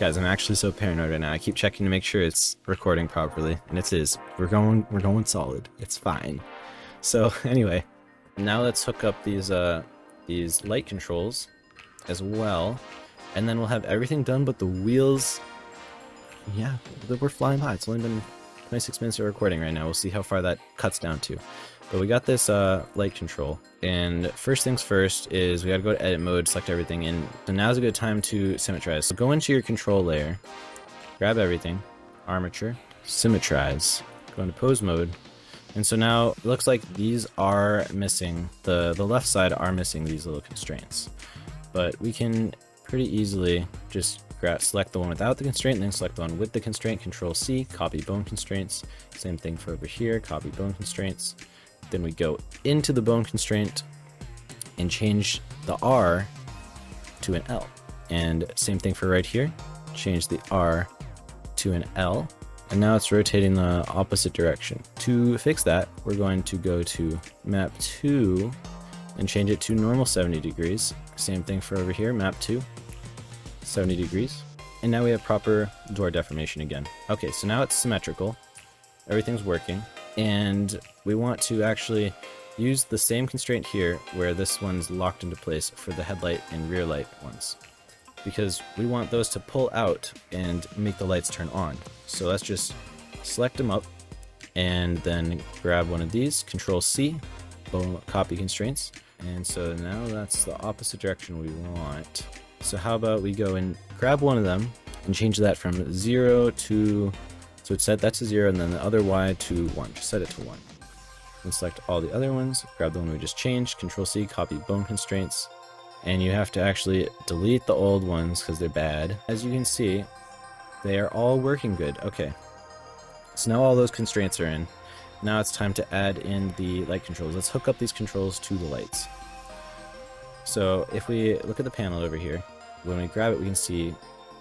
Guys, I'm actually so paranoid right now. I keep checking to make sure it's recording properly, and it is. We're going solid. It's fine. So anyway, now let's hook up these light controls as well, and then we'll have everything done but the wheels. Yeah, we're flying by. It's only been 26 minutes of recording right now. We'll see how far that cuts down to. But we got this light control, and first things first is we gotta go to edit mode, select everything, and so now's a good time to symmetrize. So go into your control layer, grab everything, armature, symmetrize, go into pose mode, and so now it looks like these are missing, the left side are missing these little constraints. But we can pretty easily just select the one without the constraint, then select the one with the constraint, Control C, copy bone constraints. Same thing for over here, copy bone constraints. Then we go into the bone constraint and change the R to an L. And same thing for right here, change the R to an L. And now it's rotating the opposite direction. To fix that, we're going to go to map 2 and change it to normal 70 degrees. Same thing for over here, map 2, 70 degrees. And now we have proper door deformation again. Okay, so now it's symmetrical. Everything's working. And we want to actually use the same constraint here where this one's locked into place for the headlight and rear light ones, because we want those to pull out and make the lights turn on. So let's just select them up and then grab one of these, Control C, copy constraints. And so now that's the opposite direction we want. So how about we go and grab one of them and change that from 0 to, so it's set that to 0, and then the other Y to 1. Just set it to 1. And select all the other ones, grab the one we just changed, Control C, copy bone constraints. And you have to actually delete the old ones because they're bad. As you can see, they are all working good. Okay. So now all those constraints are in. Now it's time to add in the light controls. Let's hook up these controls to the lights. So if we look at the panel over here, when we grab it, we can see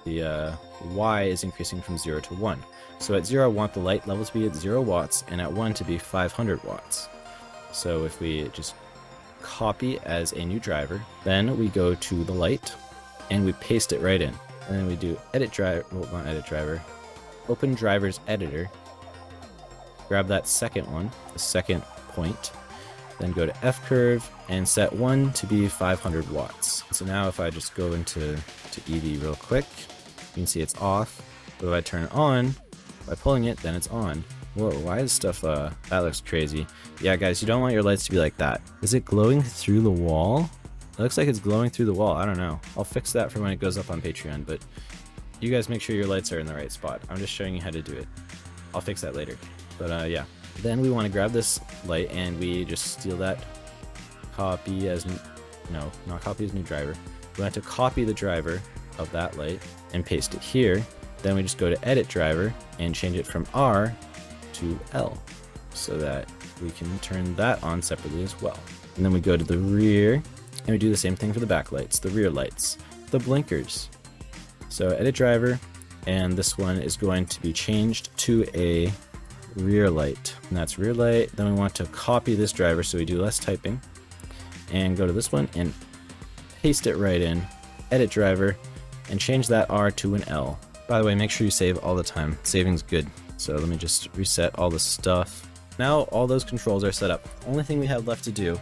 the Y is increasing from 0 to 1. So at 0, I want the light level to be at 0 watts, and at 1 to be 500 watts. So if we just copy as a new driver, then we go to the light, and we paste it right in. And then we do edit driver, well, not edit driver, open driver's editor, grab that second one, the second point, then go to F curve and set 1 to be 500 watts. So now if I just go into EV real quick, you can see it's off, but if I turn it on, by pulling it, then it's on. Whoa, why is stuff, that looks crazy. Yeah guys, you don't want your lights to be like that. Is it glowing through the wall? It looks like it's glowing through the wall, I don't know. I'll fix that for when it goes up on Patreon, but you guys make sure your lights are in the right spot. I'm just showing you how to do it. I'll fix that later. But yeah. Then we want to grab this light and we just steal that, copy as, no, not copy as new driver. We want to copy the driver of that light and paste it here. Then we just go to edit driver and change it from R to L so that we can turn that on separately as well. And then we go to the rear and we do the same thing for the back lights, the rear lights, the blinkers. So edit driver, and this one is going to be changed to a rear light, and that's rear light. Then we want to copy this driver so we do less typing and go to this one and paste it right in, edit driver, and change that R to an L. By the way, make sure you save all the time. Saving's good. So let me just reset all the stuff. Now all those controls are set up. Only thing we have left to do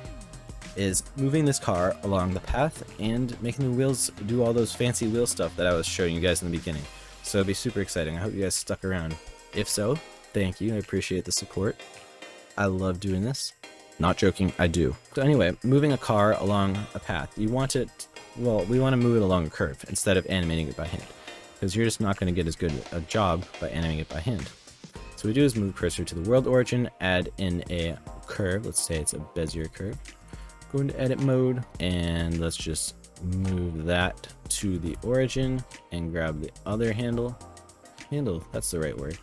is moving this car along the path and making the wheels do all those fancy wheel stuff that I was showing you guys in the beginning. So it'll be super exciting. I hope you guys stuck around. If so, thank you. I appreciate the support. I love doing this. Not joking, I do. So anyway, moving a car along a path. You want it, well, we want to move it along a curve instead of animating it by hand, because you're just not going to get as good a job by animating it by hand. So what we do is move cursor to the world origin, add in a curve. Let's say it's a Bezier curve. Go into edit mode, and let's just move that to the origin and grab the other handle. That's the right word.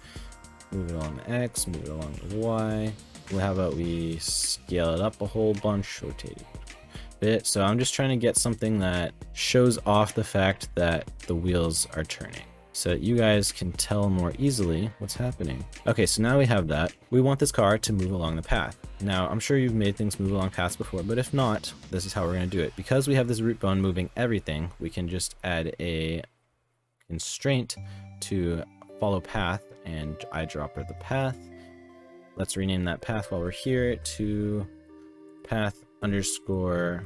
Move it along the X, move it along the Y. Well, how about we scale it up a whole bunch, rotate it a bit. So I'm just trying to get something that shows off the fact that the wheels are turning, so that you guys can tell more easily what's happening. Okay, so now we have that. We want this car to move along the path. Now, I'm sure you've made things move along paths before, but if not, this is how we're going to do it. Because we have this root bone moving everything, we can just add a constraint to follow path, and eyedropper the path. Let's rename that path while we're here to path underscore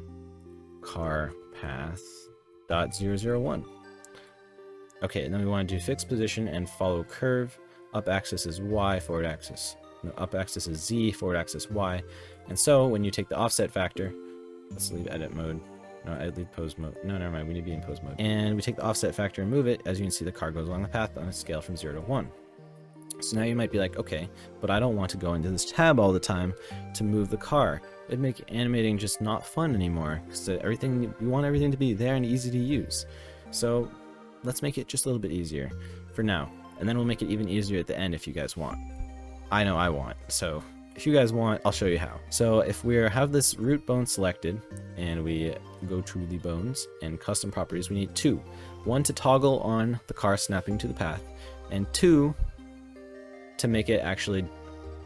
car path dot 001. Okay, and then we want to do fixed position and follow curve. Up axis is Y, forward axis. No, up axis is Z, forward axis Y. And so when you take the offset factor, let's leave edit mode. No, I'd leave pose mode. No, never mind, we need to be in pose mode. And we take the offset factor and move it. As you can see, the car goes along the path on a scale from 0 to 1. So now you might be like, okay, but I don't want to go into this tab all the time to move the car. It'd make animating just not fun anymore, because we want everything to be there and easy to use. So let's make it just a little bit easier for now, and then we'll make it even easier at the end if you guys want. I know I want, so if you guys want, I'll show you how. So if we have this root bone selected and we go to the bones and custom properties, we need two. One to toggle on the car snapping to the path, and two to make it actually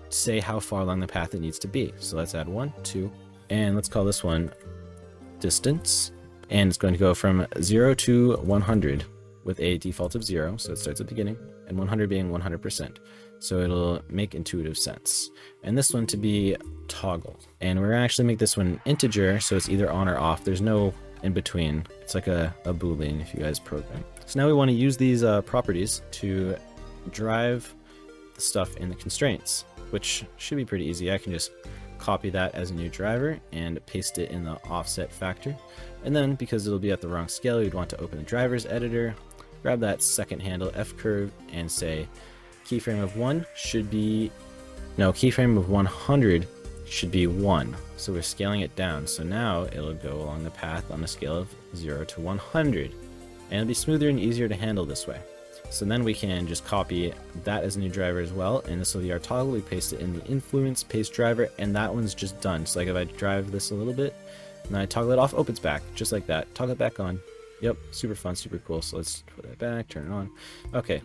say how far along the path it needs to be. So let's add 1, 2, and let's call this one distance, and it's going to go from 0 to 100 with a default of 0, so it starts at the beginning, and 100 being 100%. So it'll make intuitive sense. And this one to be toggle. And we're gonna actually make this one integer, so it's either on or off. There's no in between. It's like a Boolean if you guys program. So now we want to use these properties to drive the stuff in the constraints, which should be pretty easy. I can just copy that as a new driver and paste it in the offset factor. And then because it'll be at the wrong scale, you'd want to open the drivers editor, grab that second handle F curve and say keyframe of 1 should be, no, keyframe of 100 should be 1. So we're scaling it down. So now it'll go along the path on a scale of 0 to 100. And it'll be smoother and easier to handle this way. So then we can just copy that as a new driver as well, and this will be our toggle. We paste it in the influence, paste driver, and that one's just done. So like if I drive this a little bit, and then I toggle it off, opens back, just like that. Toggle it back on. Yep, super fun, super cool. So let's put that back, turn it on. Okay,